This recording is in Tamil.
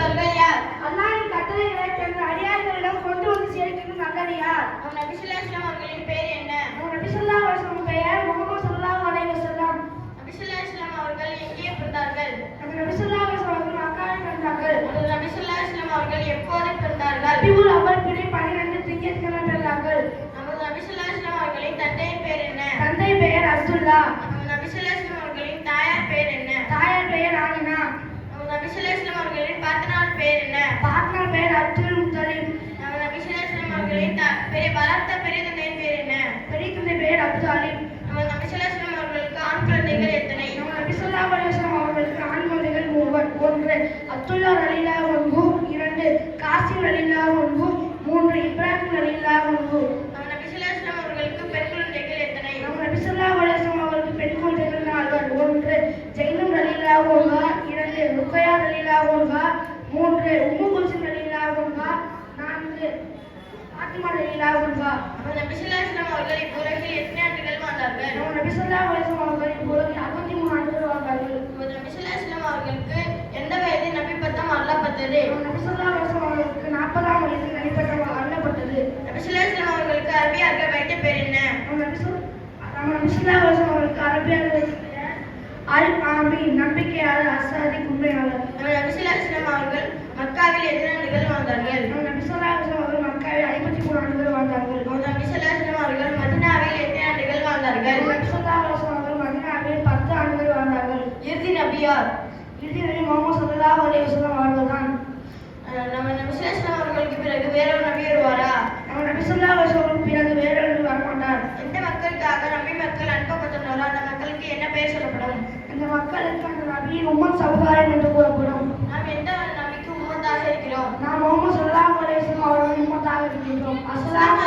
பெற்றோர்கள் யார்? அல்லாஹ்வின் கட்டளைகளை தங்கள் அடியார்களிடம் கொண்டு வந்து சேர்க்கின்ற நல்லது யார்? நபி ஸல்லல்லாஹு அலைஹி வஸல்லம் அவர்களின் பெயர் என்ன? நபி ஸல்லல்லாஹு அலைஹி வஸல்லம் பெயர் முஹம்மது ஸல்லல்லாஹு அலைஹி வஸல்லம். நபி ஸல்லல்லாஹு அலைஹி வஸல்லம் அவர்கள் எங்கே பிறந்தார்கள்? நபி ஸல்லல்லாஹு அலைஹி வஸல்லம் அவர்கள் மக்காவில் பிறந்தார்கள். நபி ஸல்லல்லாஹு அலைஹி வஸல்லம் அவர்கள் எப்போது பிறந்தார்கள்? ரபியுல் அவ்வல் பிறை 12 திங்கட்கிழமை பிறந்தார்கள். நபி ஸல்லல்லாஹு அலைஹி வஸல்லம் அவர்களின் தந்தையின் பெயர் என்ன? தந்தை பெயர் அப்துல்லா. நபி ஸல்லல்லாஹு அலைஹி வஸல்லம் அவர்களின் தாயார் பெயர் என்ன? தாயார் பெயர் ஆமினா. நபி ஸல்லல்லாஹு அலைஹி வஸல்லம் அவர்களின் பாட்டனார் பெயர் என்ன? பாட்னர் பெயர் அப்துல் முத்தலிப். நபி ஸல்லல்லாஹு அலைஹி வஸல்லம் அவர்களின் வளர்த்த பெரிய தந்தையின் பெயர் என்ன? பெரிய தந்தை பெயர் அப்துல் அலீம். நபி ஸல்லல்லாஹு அலைஹி வஸல்லம் அவர்களுக்கு ஆண் குழந்தைகள் எத்தனை? நபி ஸல்லல்லாஹு அலைஹி வஸல்லம் அவர்களுக்கு ஆண் குழந்தைகள் 3. 1 அப்துல்லா ரலியல்லாஹு அன்ஹு, 2 காசிம் ரலியல்லாஹு அன்ஹு, 3 இப்ராஹிம் ரலியல்லாஹு அன்ஹு. நபி ஸல்லல்லாஹு அலைஹி வஸல்லம் அவர்களுக்கு பெண் குழந்தைகள் எத்தனை? நபி ஸல்லல்லாஹு அலைஹி வஸல்லம் அவர்களுக்கு பெண் குழந்தைகள் 4. 1 ஜைனப் ரலியல்லாஹு அன்ஹா, 2 ருக்கையா ரலியல்லாஹு அன்ஹா, 3 உம்மு குல்சும் ரலியல்லாஹு அன்ஹா, 4 ஃபாத்திமா ரலியல்லாஹு அன்ஹா. நபி ஸல்லல்லாஹு அலைஹி வஸல்லம் அவர்கள் இவ்வுலகில் எத்தனை ஆண்டுகள் வாழ்ந்தார்கள்? நபி ஸல்லல்லாஹு அலைஹி வஸல்லம் அவர்கள் இவ்வுலகில் 63 ஆண்டுகள் வாழ்ந்தார்கள். நபி ஸல்லல்லாஹு அலைஹி வஸல்லம் அவர்களுக்கு எந்த வயதில் நபி பட்டம் அருளப்பட்டது? நபி ஸல்லல்லாஹு அலைஹி வஸல்லம் அவர்களுக்கு 40ஆம் வயதில் நபி பட்டம் அருளப்பட்டது. நபி ஸல்லல்லாஹு அலைஹி வஸல்லம் அவர்களுக்கு அரபியர்கள் வைத்த பெயர் என்ன? நபி ஸல்லல்லாஹு அலைஹி வஸல்லம் அவர்களுக்கு அரபியாவில் வைத்த பெயர் அல் ஆமீன், நம்பிக்கையாளர், அசாதி, உண்மையாளர். நபி ஸல்லல்லாஹு அலைஹி வஸல்லம் அவர்கள் மக்காவில் எத்தனை ஆண்டுகள் வாழ்ந்தார்கள்? நபி ஸல்லல்லாஹு அலைஹி வஸல்லம் அவர்கள் மக்காவில் 53 ஆண்டுகள் வாழ்ந்தார்கள். நபி ஸல்லல்லாஹு அலைஹி வஸல்லம் அவர்கள் மதீனாவில் எத்தனை ஆண்டுகள் வாழ்ந்தார்கள்? நபி ஸல்லல்லாஹு அலைஹி வஸல்லம் அவர்கள் மதீனாவில் 10 ஆண்டுகள் வாழ்ந்தார்கள். இறுதி நபி யார்? இறுதி நபி முஹம்மது ஸல்லல்லாஹு அலைஹி வஸல்லம் அவர்கள்தான். நம்ம நபி ஸல்லல்லாஹு அலைஹி வஸல்லம் அவர்களுக்கு பிறகு வேற ஒரு நபி வருவாரா? நபி ஸல்லல்லாஹு அலைஹி வஸல்லம் பிறகு வேற நபி வரமாட்டார். இந்த மக்களுக்காக நபி மக்கள் அனுப்பப்பட்டுள்ளாரோ அந்த மக்களுக்கு என்ன பெயர் சொல்லப்படும்? இந்த மக்களுக்கு அந்த நபியின் உம்மத் சமுதாயம் என்று கூறப்படும். நாம் எந்த நபிக்கு உம்மத்தாக இருக்கிறோம்? நாம் முஹம்மது ஸல்லல்லாஹு அலைஹி வஸல்லம் அவர்களின் உம்மத்தாக இருக்கின்றோம். அஸ்ஸலாமு